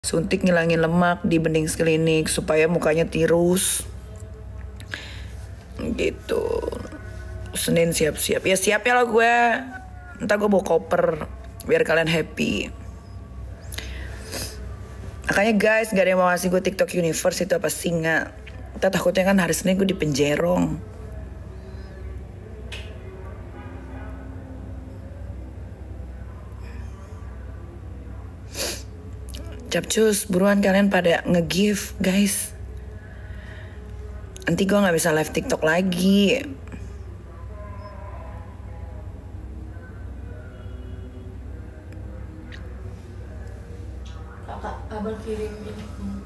suntik ngilangin lemak di bening klinik supaya mukanya tirus. Gitu. Senin siap-siap. Ya siap ya lo gue. Ntar gue bawa koper biar kalian happy. Makanya guys, gak ada yang mau ngasih gue TikTok Universe itu apa singa. Kita takutnya kan hari Senin gue di penjerong. Capcus, buruan kalian pada nge-give guys. Nanti gue gak bisa live TikTok lagi. Kakak, abang kirim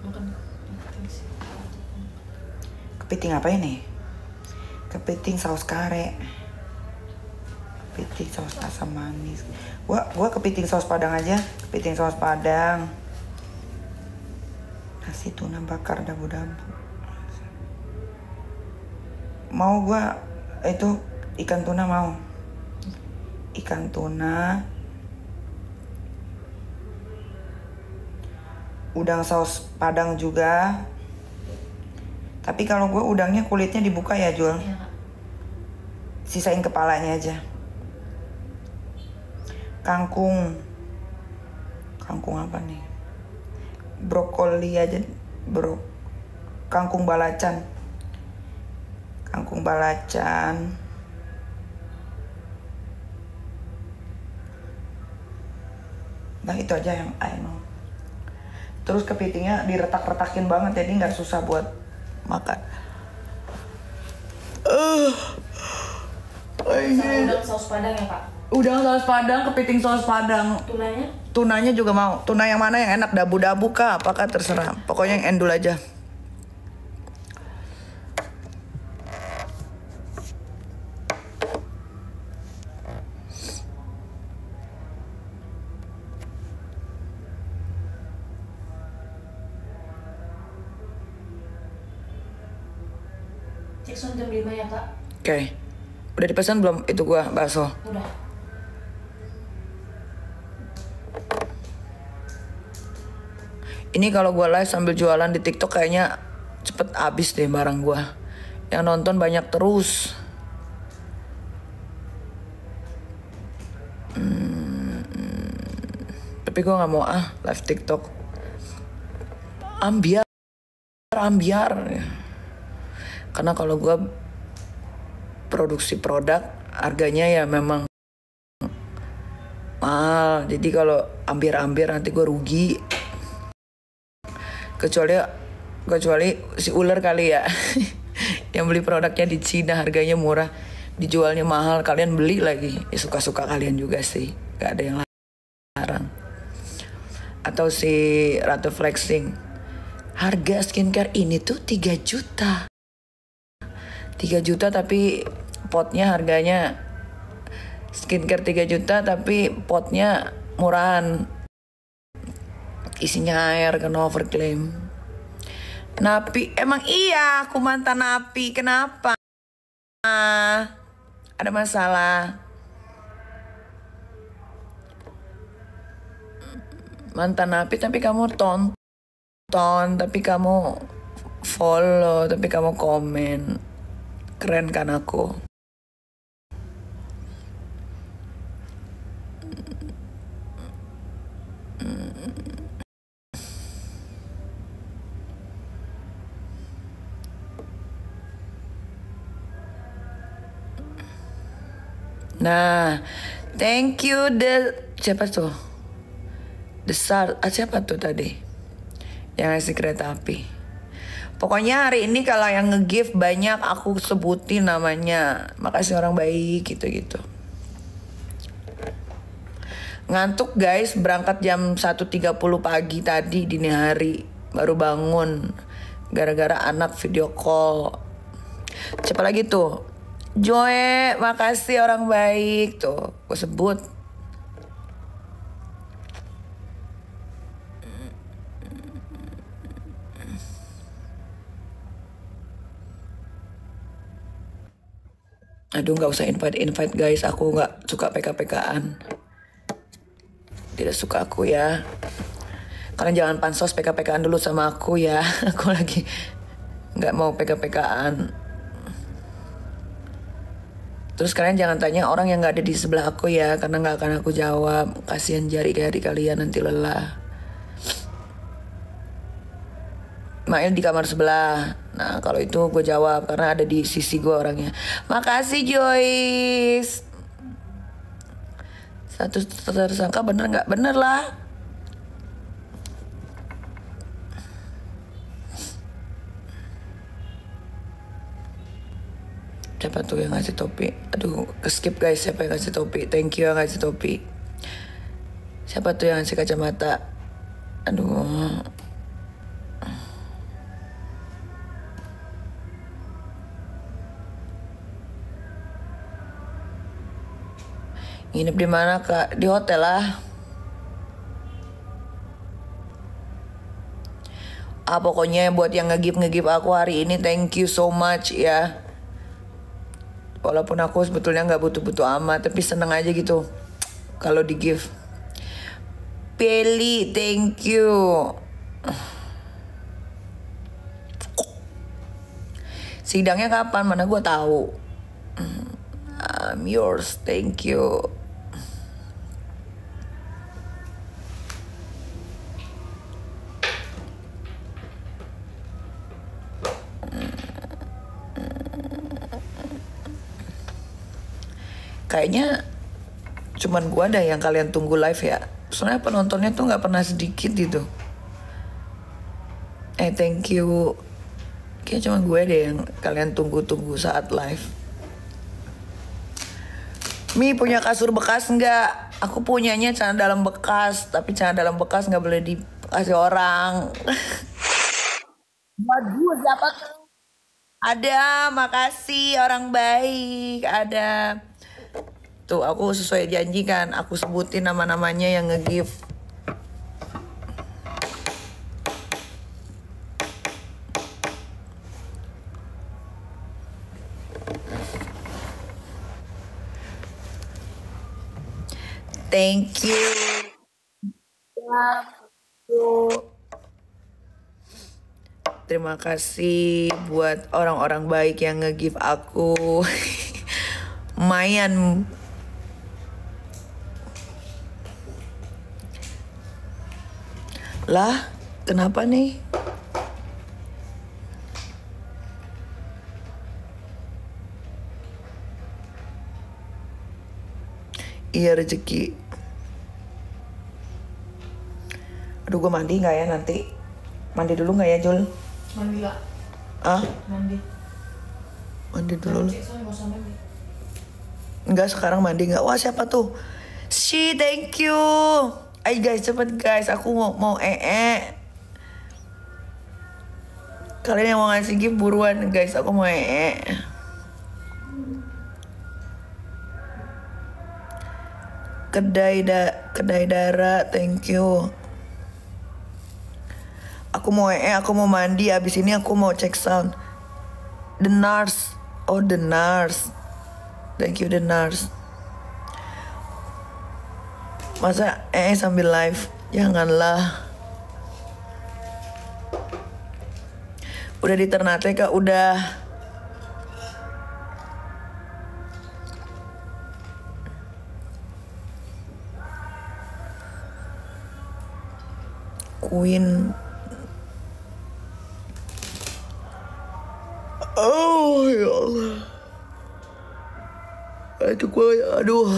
makan kepiting apa ini? Kepiting saus kare. Kepiting saus asam manis. Gua kepiting saus padang aja. Kepiting saus padang. Nasi tuna bakar dabu-dabu. Mau gua itu ikan tuna mau. Ikan tuna. Udang saus padang juga. Tapi kalau gue udangnya kulitnya dibuka ya Jul. ya. Sisain kepalanya aja. Kangkung. Kangkung apa nih? Brokoli aja. Kangkung balacan. Kangkung balacan. Nah itu aja yang I know. Terus kepitingnya diretak-retakin banget jadi nggak susah buat makan. Udang saus padang ya Pak? Udang saus padang, kepiting saus padang. Tunanya? Tunanya juga mau. Tuna yang mana yang enak? Dabu-dabu kah? Apakah terserah. Pokoknya yang endul aja. Jackson jam 5 ya Kak? Oke. Udah dipesan belum itu gua bakso? Udah. Ini kalau gua live sambil jualan di TikTok kayaknya cepet habis deh barang gua. Yang nonton banyak terus. Tapi gua nggak mau live TikTok. Ambiar. Karena kalau gua produksi produk harganya ya memang mahal. Jadi kalau ambiar nanti gua rugi. Kecuali si ular kali ya. Yang beli produknya di Cina harganya murah, dijualnya mahal, kalian beli lagi. Ya suka-suka kalian juga sih, gak ada yang larang. Atau si Ratu Flexing, harga skincare ini tuh 3 juta. 3 juta tapi potnya harganya skincare 3 juta tapi potnya murahan. Isinya air, kena overclaim. Napi, emang iya aku mantan napi, kenapa? Ada masalah? Mantan napi tapi kamu tonton, tapi kamu follow, tapi kamu komen. Keren kan aku? Nah, thank you siapa tuh? Siapa tuh tadi? Yang ngasih kereta api. Pokoknya hari ini kalau yang nge-give banyak aku sebutin namanya. Makasih orang baik gitu-gitu. Ngantuk guys, berangkat jam 1.30 pagi tadi dini hari. Baru bangun. Gara-gara anak video call. Siapa lagi tuh? Joe, makasih orang baik tuh, gue sebut. Aduh, nggak usah invite guys, aku nggak suka PK-PKan. Tidak suka aku ya. Kalian jangan pansos PK-PKan dulu sama aku ya. Aku lagi nggak mau PK-PKan. Terus kalian jangan tanya orang yang nggak ada di sebelah aku ya, karena nggak akan aku jawab. Kasihan jari-jari kalian nanti lelah. Mail di kamar sebelah. Nah kalau itu gue jawab karena ada di sisi gue orangnya. Makasih Joyce. Satu tersangka bener nggak? Bener lah. Siapa tuh yang ngasih topi? Aduh, skip guys. Siapa yang ngasih topi? Thank you yang ngasih topi. Siapa tuh yang ngasih kacamata? Aduh. Nginep di mana kak? Di hotel lah. Pokoknya buat yang nge-give aku hari ini, thank you so much ya. Walaupun aku sebetulnya nggak butuh-butuh amat, tapi seneng aja gitu kalau di give. Peli, thank you. Sidangnya kapan? Mana gue tahu. I'm yours, thank you. Kayaknya cuman gua ada yang kalian tunggu live ya. Soalnya penontonnya tuh nggak pernah sedikit gitu. Thank you. Kayaknya cuma gue deh yang kalian tunggu-tunggu saat live. Mi punya kasur bekas nggak? Aku punyanya celana dalam bekas, tapi celana dalam bekas nggak boleh dikasih orang. Waduh, siapa tuh? Ada, makasih orang baik. Ada. Tuh aku sesuai janji kan, aku sebutin nama-namanya yang nge-give. Thank you. Terima kasih buat orang-orang baik yang nge-give aku. Lumayan. Lah, kenapa nih? Iya rezeki. Aduh, gue mandi nggak ya nanti? Mandi dulu nggak ya, Jul? Mandi gak? Mandi. Mandi dulu. Soalnya gak usah mandi. Enggak, sekarang mandi nggak? Wah, siapa tuh? Si, thank you. Ayo guys, cepet guys. Aku mau Kalian yang mau ngasih gift buruan guys. Aku mau Kedai darah, thank you. Aku mau aku mau mandi. Abis ini aku mau cek sound. The nurse. Oh, the nurse. Thank you, the nurse. Masa sambil live? Janganlah. Udah di Ternate kak? Udah. Queen. Oh ya Allah. Aduh.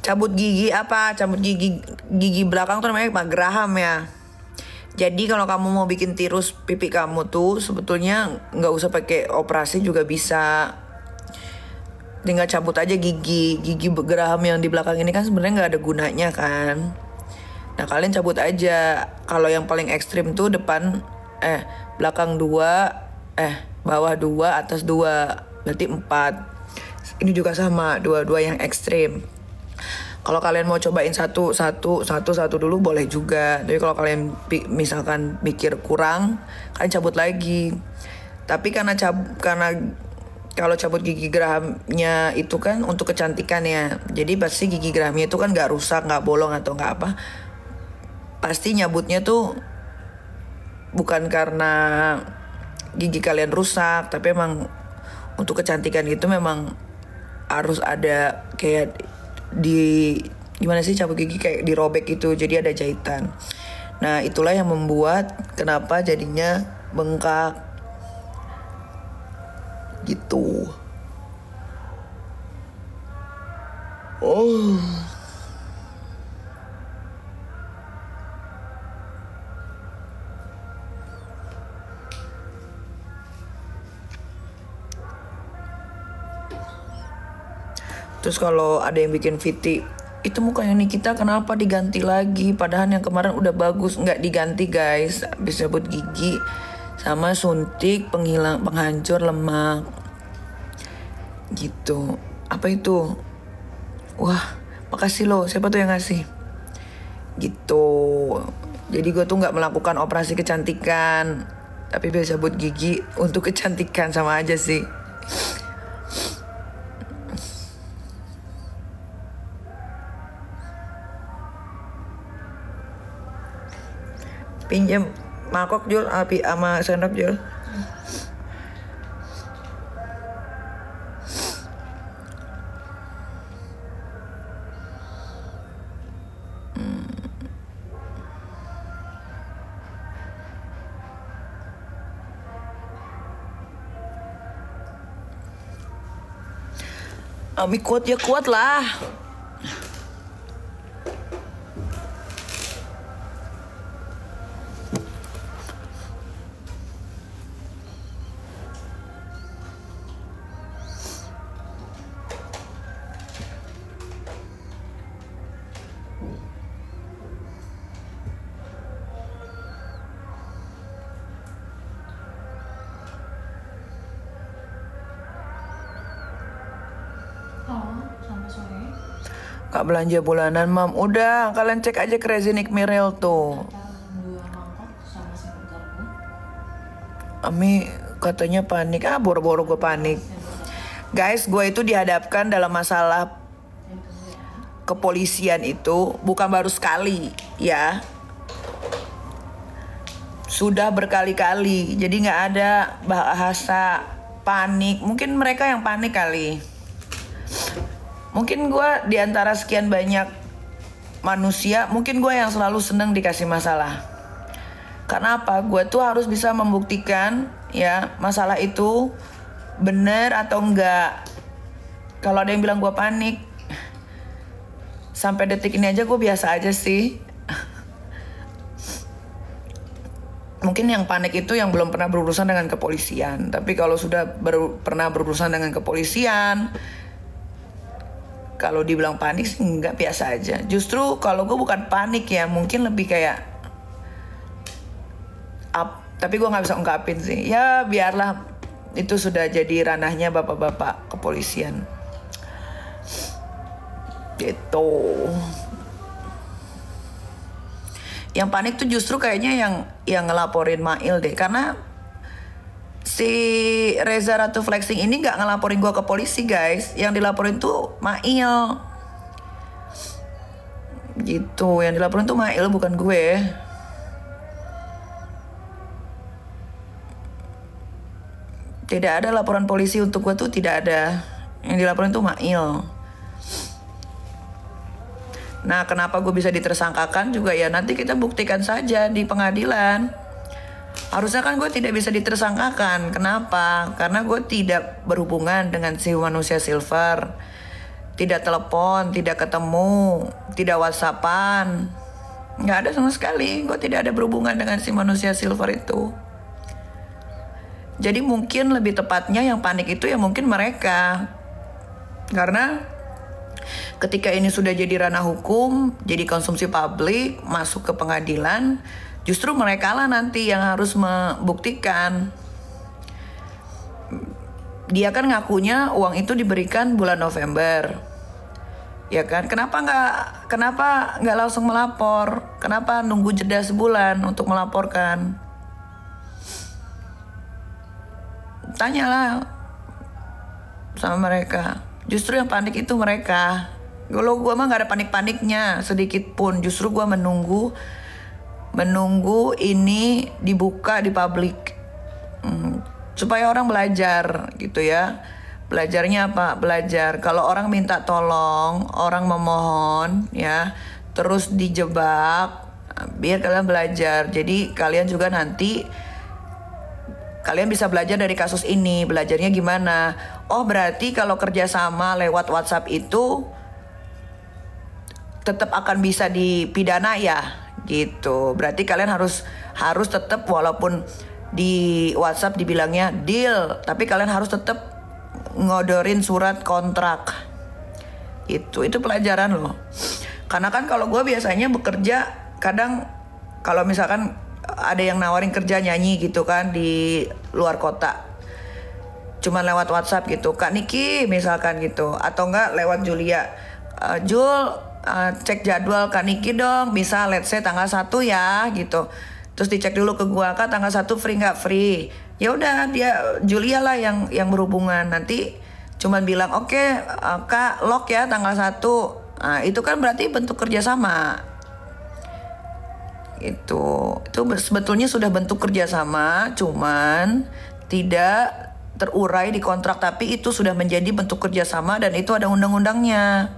Cabut gigi apa? Cabut gigi belakang tuh namanya Pak Graham ya. Jadi kalau kamu mau bikin tirus pipi kamu tuh sebetulnya nggak usah pakai operasi juga bisa. Tinggal cabut aja gigi Graham yang di belakang ini kan sebenarnya nggak ada gunanya kan. Nah kalian cabut aja. Kalau yang paling ekstrim tuh belakang 2, bawah 2, atas 2, berarti 4. Ini juga sama, dua yang ekstrim. Kalau kalian mau cobain satu dulu boleh juga. Tapi kalau kalian misalkan mikir kurang, kalian cabut lagi. Tapi karena kalau cabut gigi geramnya itu kan untuk kecantikan ya. Jadi pasti gigi geramnya itu kan nggak rusak, nggak bolong atau nggak apa. Pasti nyabutnya tuh bukan karena gigi kalian rusak, tapi emang untuk kecantikan itu memang harus ada kayak di gimana sih cabut gigi kayak dirobek gitu, jadi ada jahitan. Nah itulah yang membuat kenapa jadinya bengkak gitu. Oh. Terus kalau ada yang bikin VT, itu mukanya Nikita kenapa diganti lagi? Padahal yang kemarin udah bagus. Nggak diganti guys, habis cabut gigi sama suntik penghancur lemak gitu. Apa itu? Wah, makasih loh, siapa tuh yang ngasih gitu. Jadi gue tuh nggak melakukan operasi kecantikan, tapi biasa cabut gigi untuk kecantikan, sama aja sih. Pinjam mangkok Jul, api sama sendok Jul. Ami kuat ya kuat lah. Sampai sore. Kak belanja bulanan mam. Udah kalian cek aja Crazy Nick Mirel tuh. 2 mangkok sama sendok garpu. Ami katanya panik. Boro-boro gue panik. Guys, gue itu dihadapkan dalam masalah kepolisian itu bukan baru sekali ya. Sudah berkali-kali. Jadi nggak ada bahasa panik. Mungkin mereka yang panik kali. Mungkin gue diantara sekian banyak manusia, mungkin gue yang selalu seneng dikasih masalah. Karena apa? Gue tuh harus bisa membuktikan ya masalah itu bener atau enggak. Kalau ada yang bilang gue panik, sampai detik ini aja gue biasa aja sih. Mungkin yang panik itu yang belum pernah berurusan dengan kepolisian. Tapi kalau sudah pernah berurusan dengan kepolisian, kalau dibilang panik sih enggak, biasa aja. Justru kalau gue bukan panik ya, mungkin lebih kayak tapi gue nggak bisa ungkapin sih. Ya biarlah, itu sudah jadi ranahnya bapak-bapak kepolisian. Gitu. Yang panik tuh justru kayaknya yang ngelaporin Mail deh, karena si Reza Ratu Flexing ini nggak ngelaporin gue ke polisi guys. Yang dilaporin tuh Mail. Gitu, yang dilaporin tuh Mail bukan gue. Tidak ada laporan polisi untuk gue tuh, tidak ada. Yang dilaporin tuh Mail. Nah kenapa gue bisa ditersangkakan juga ya nanti kita buktikan saja di pengadilan. Harusnya kan gue tidak bisa ditersangkakan. Kenapa? Karena gue tidak berhubungan dengan si manusia silver. Tidak telepon, tidak ketemu, tidak whatsappan. Nggak ada sama sekali. Gue tidak ada berhubungan dengan si manusia silver itu. Jadi mungkin lebih tepatnya yang panik itu ya mungkin mereka. Karena ketika ini sudah jadi ranah hukum, jadi konsumsi publik, masuk ke pengadilan, justru mereka lah nanti yang harus membuktikan. Dia kan ngakunya uang itu diberikan bulan November, ya kan? Kenapa nggak langsung melapor? Kenapa nunggu jeda sebulan untuk melaporkan? Tanyalah sama mereka. Justru yang panik itu mereka. Kalau gue mah gak ada panik-paniknya sedikit pun. Justru gue menunggu ini dibuka di publik, supaya orang belajar gitu ya. Belajarnya apa? Belajar kalau orang minta tolong, orang memohon ya, terus dijebak, biar kalian belajar. Jadi kalian juga nanti kalian bisa belajar dari kasus ini. Belajarnya gimana? Oh, berarti kalau kerjasama lewat WhatsApp itu tetap akan bisa dipidana ya, gitu. Berarti kalian harus tetap, walaupun di WhatsApp dibilangnya deal, tapi kalian harus tetap ngodorin surat kontrak. Itu pelajaran loh. Karena kan kalau gue biasanya bekerja, kadang kalau misalkan ada yang nawarin kerja nyanyi gitu kan di luar kota, cuman lewat WhatsApp gitu, Kak Niki misalkan gitu, atau enggak lewat Julia, Jul, cek jadwal Kak Niki dong, bisa let's say tanggal 1 ya gitu. Terus dicek dulu ke gua, Kak tanggal 1 free nggak free. Ya udah, dia Julia lah yang berhubungan. Nanti cuman bilang oke, Kak lock ya tanggal 1. Nah, itu kan berarti bentuk kerjasama. Itu sebetulnya sudah bentuk kerjasama, cuman tidak terurai di kontrak, tapi itu sudah menjadi bentuk kerjasama dan itu ada undang-undangnya.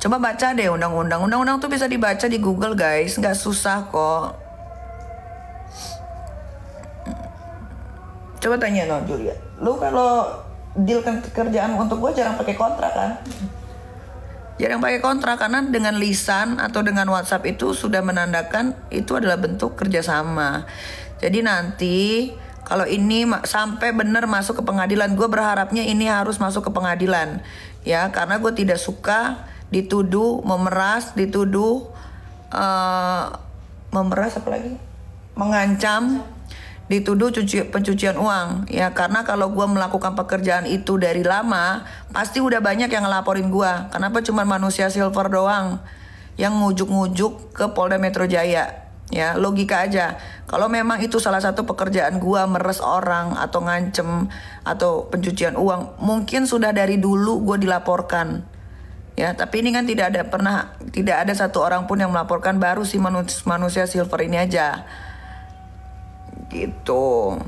Coba baca deh undang-undang tuh bisa dibaca di Google guys, nggak susah kok. Coba tanya no Julia, lu kalau deal kerjaan untuk gue jarang pakai kontrak kan? Jarang pakai kontrak karena dengan lisan atau dengan WhatsApp itu sudah menandakan itu adalah bentuk kerjasama. Jadi nanti kalau ini sampai benar masuk ke pengadilan, gue berharapnya ini harus masuk ke pengadilan ya, karena gue tidak suka dituduh memeras, memeras apa lagi? Mengancam, dituduh pencucian uang ya. Karena kalau gue melakukan pekerjaan itu dari lama, pasti udah banyak yang ngelaporin gue. Kenapa cuma manusia silver doang yang ngujuk-ngujuk ke Polda Metro Jaya ya? Logika aja, kalau memang itu salah satu pekerjaan gue, meres orang atau ngancem atau pencucian uang, mungkin sudah dari dulu gue dilaporkan ya. Tapi ini kan tidak ada satu orang pun yang melaporkan, baru si manusia silver ini aja gitu.